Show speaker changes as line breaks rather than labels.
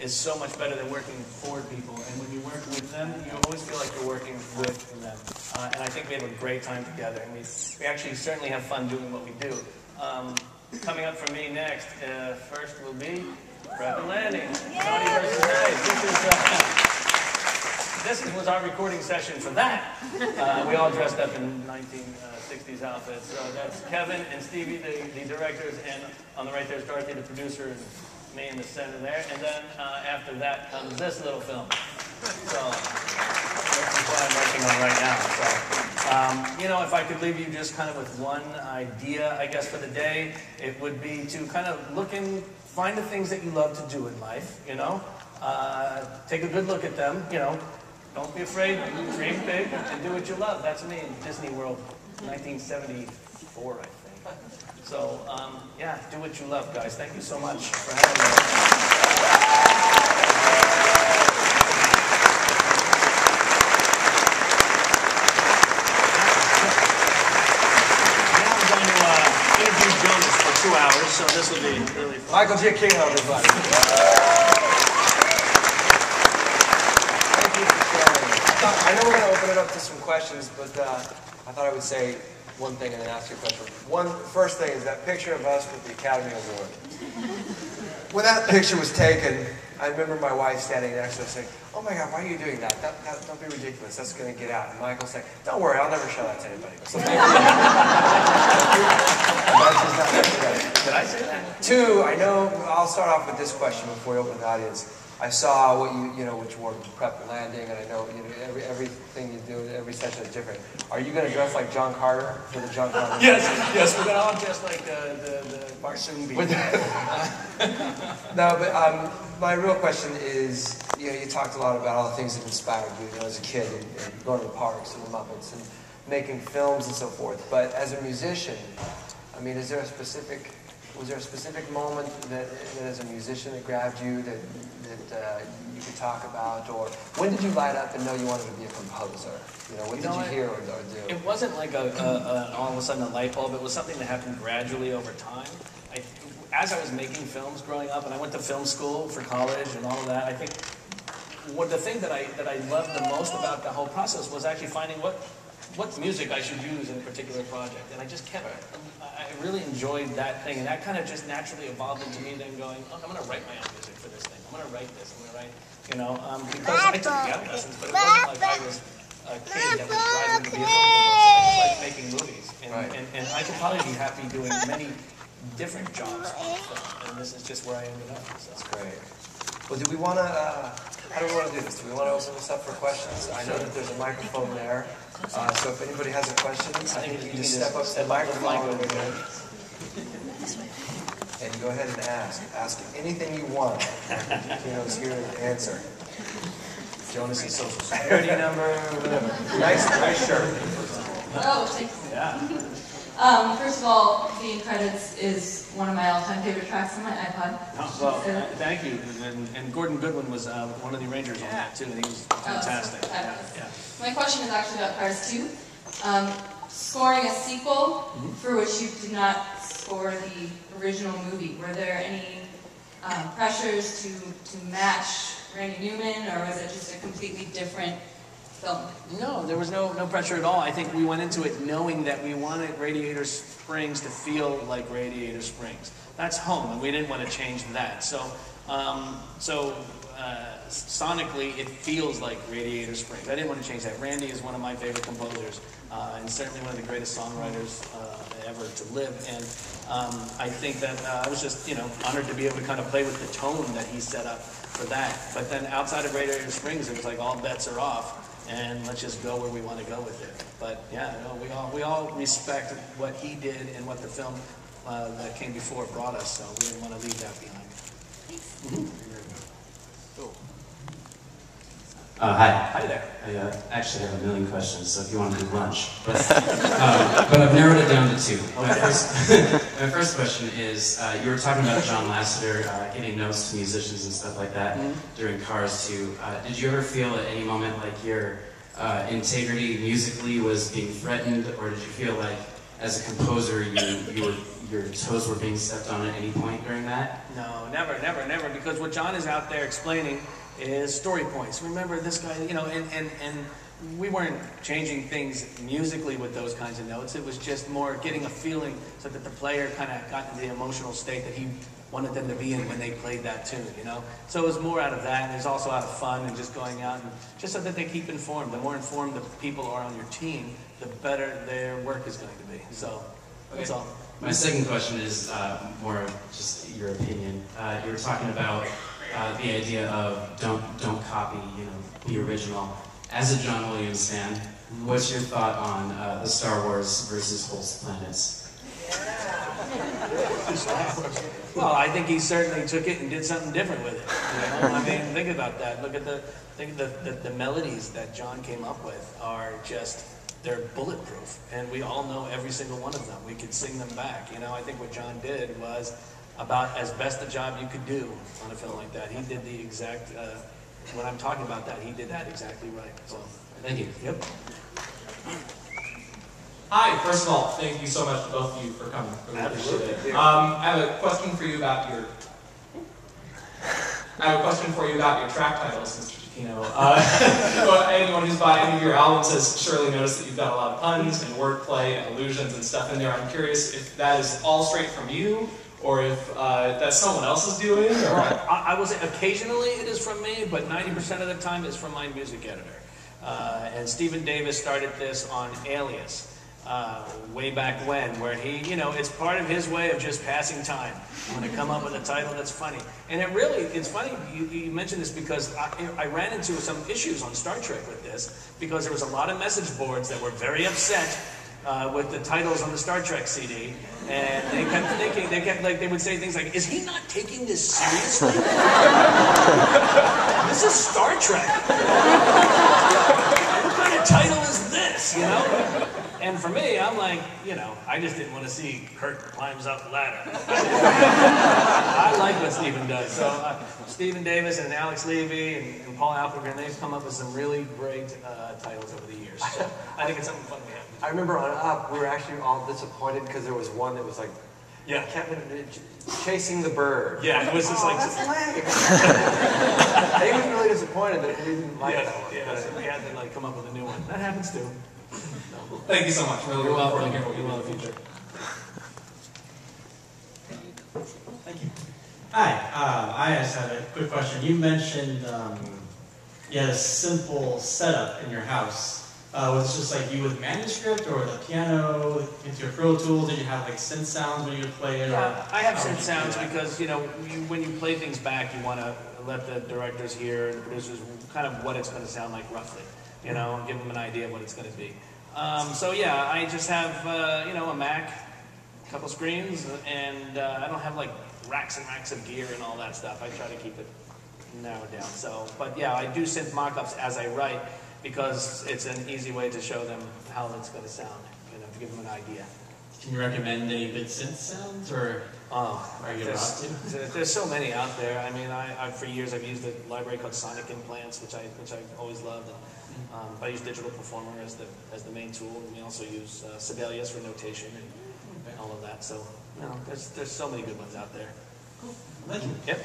is so much better than working for people. And when you work with them, you always feel like you're working with them. And I think we have a great time together. And we actually certainly have fun doing what we do. Coming up for me next, first will be Rapid Landing. Naughty versus Nice. This was our recording session for that. We all dressed up in 1960s outfits. So that's Kevin and Stevie, the directors, and on the right there's Dorothy, the producer, and me in the center there. And then after that comes this little film. So that's what I'm working on right now. So, you know, if I could leave you just kind of with one idea, I guess, for the day, it would be to kind of find the things that you love to do in life, you know. Take a good look at them, you know. Don't be afraid, dream big, and do what you love. That's me in Disney World, 1974, I think. So, yeah, do what you love, guys. Thank you so much for having me. Now I'm going to interview Jonas for 2 hours, so this will be really fun.
Michael Giacchino, everybody. I know we're going to open it up to some questions, but I thought I would say one thing and then ask you a question. First thing is that picture of us with the Academy Award. When that picture was taken, I remember my wife standing next to us saying, "Oh my God, why are you doing that? Don't be ridiculous. That's going to get out." And Michael saying, "Don't worry, I'll never show that to anybody." So thank you.
Did I say that?
Two, I know, I'll start off with this question before we open the audience. I saw what what you wore to prep the landing, and I know, everything you do, every session is different. Are you going to dress like John Carter for the John Carter?
Yes, we're going to all dress like the Barsoom.
No, but my real question is, you talked a lot about all the things that inspired you, as a kid, and going to the parks and the Muppets and making films and so forth. But as a musician, I mean, was there a specific moment that as a musician that grabbed you that you could talk about, or when did you light up and know you wanted to be a composer? What did you hear or do?
It wasn't like all of a sudden a light bulb. It was something that happened gradually over time. As I was making films growing up, and I went to film school for college and all of that, I think the thing that I loved the most about the whole process was actually finding what music I should use in a particular project. And I just kept, I really enjoyed that thing. And that kind of just naturally evolved into me then going, oh, I'm going to write my own music for this thing. I'm going to write this. I'm going to write, because I took piano lessons, but it wasn't like I was a kid that was driving to be a film composer. I just like making movies. And I could probably be happy doing many different jobs on film. And this is just where I ended up. So.
That's great. Well, do we want to, how do we want to do this? Do we want to open this up for questions? I know that there's a microphone there. So if anybody has a question, I think you can just step up to the microphone over there. And go ahead and ask. Ask anything you want. Giacchino's here to answer. Jonas' social security number, whatever. Nice shirt.
Oh, thanks.
Yeah.
First of all, Being Credits is one of my all-time favorite tracks on my iPod.
Oh, well, thank you. And Gordon Goodwin was one of the arrangers on that too, and he was fantastic. Yeah.
My question is actually about Cars 2. Scoring a sequel for which you did not score the original movie, were there any pressures to match Randy Newman, or was it just a completely different film?
No, there was no pressure at all. I think we went into it knowing that we wanted Radiator Springs to feel like Radiator Springs. That's home, and we didn't want to change that. So sonically, it feels like Radiator Springs. I didn't want to change that. Randy is one of my favorite composers, and certainly one of the greatest songwriters ever to live. And I think that I was just, honored to be able to kind of play with the tone that he set up for that. But then outside of Radiator Springs, it was like all bets are off, and let's just go where we want to go with it. But yeah, we all respect what he did and what the film that came before brought us. So we didn't want to leave that behind. Cool.
Hi.
Hi there.
I actually have a million questions, so if you want to do lunch. But I've narrowed it down to two. My first question is, you were talking about John Lasseter giving notes to musicians and stuff like that during Cars 2. Did you ever feel at any moment like your integrity musically was being threatened, or did you feel like as a composer, your toes were being stepped on at any point during that?
No, never, never, never. Because what John is out there explaining is story points. Remember this guy, you know, and we weren't changing things musically with those kinds of notes. It was just more getting a feeling so that the player kind of got into the emotional state that he wanted them to be in when they played that tune, you know? So it was more out of that, and it was also out of fun and just going out and just so that they keep informed. The more informed the people are on your team, the better their work is going to be. So that's all.
My second question is more of just your opinion. You were talking about the idea of don't copy, you know, be original. As a John Williams fan, what's your thought on the Star Wars versus Holst planets?
Well, I think he certainly took it and did something different with it. You know? I mean, think about that. Look at the melodies that John came up with are just, they're bulletproof, and we all know every single one of them. We could sing them back. You know, I think what John did was about as best a job you could do on a film like that. He did the exact, when I'm talking about that, he did that exactly right. So,
thank you.
Yep.
Hi, first of all, thank you so much to both of you for coming. Really appreciate it. I have a question for you about your track titles, Mr. Giacchino. Anyone who's bought any of your albums has surely noticed that you've got a lot of puns and wordplay and allusions and stuff in there. I'm curious if that is all straight from you, or if that's someone else is doing. Or
I will say occasionally it is from me, but 90% of the time it's from my music editor. And Stephen Davis started this on Alias. Way back when, where he, you know, it's part of his way of just passing time. I'm going to come up with a title that's funny. And it's funny you mentioned this because I ran into some issues on Star Trek with this, because there was a lot of message boards that were very upset with the titles on the Star Trek CD, and they kept thinking, they would say things like, is he not taking this seriously? This is Star Trek. What kind of title is this, you know? And for me, I'm like, you know, I just didn't want to see Kirk climbs up the ladder. I like what Stephen does. So Stephen Davis and Alex Levy and Paul Applegren, they've come up with some really great titles over the years. So I think it's something fun we have.
I remember on Up, we were actually all disappointed because there was one that was like,
yeah,
Kevin chasing the bird.
Yeah, it was just like,
that's lame. They were really disappointed that we didn't like that one.
Yeah, so we had to like come up with a new one. That happens too.
Thank you so much. Really looking forward to hearing what you will in the future.
Thank you. Hi, I just had a quick question. You mentioned you had a simple setup in your house. Was it just like you with manuscript or the piano into your Pro Tools? Did you have like synth sounds when you would play it?
Yeah, I have synth sounds because, you know, when you play things back, you want to let the directors hear and the producers kind of what it's going to sound like roughly, you know, give them an idea of what it's going to be. So yeah, I just have, you know, a Mac, a couple screens, and I don't have like racks and racks of gear and all that stuff. I try to keep it narrowed down. So, but yeah, I do synth mock-ups as I write because it's an easy way to show them how it's going to sound, you know, to give them an idea.
Can you recommend any good synth sounds, or are you allowed to?
There's so many out there. I mean, for years I've used a library called Sonic Implants, which I've always loved. I use Digital Performer as the main tool, and we also use Sibelius for notation and all of that. So, you know, there's so many good ones out there.
Cool. Thank you.
Yep.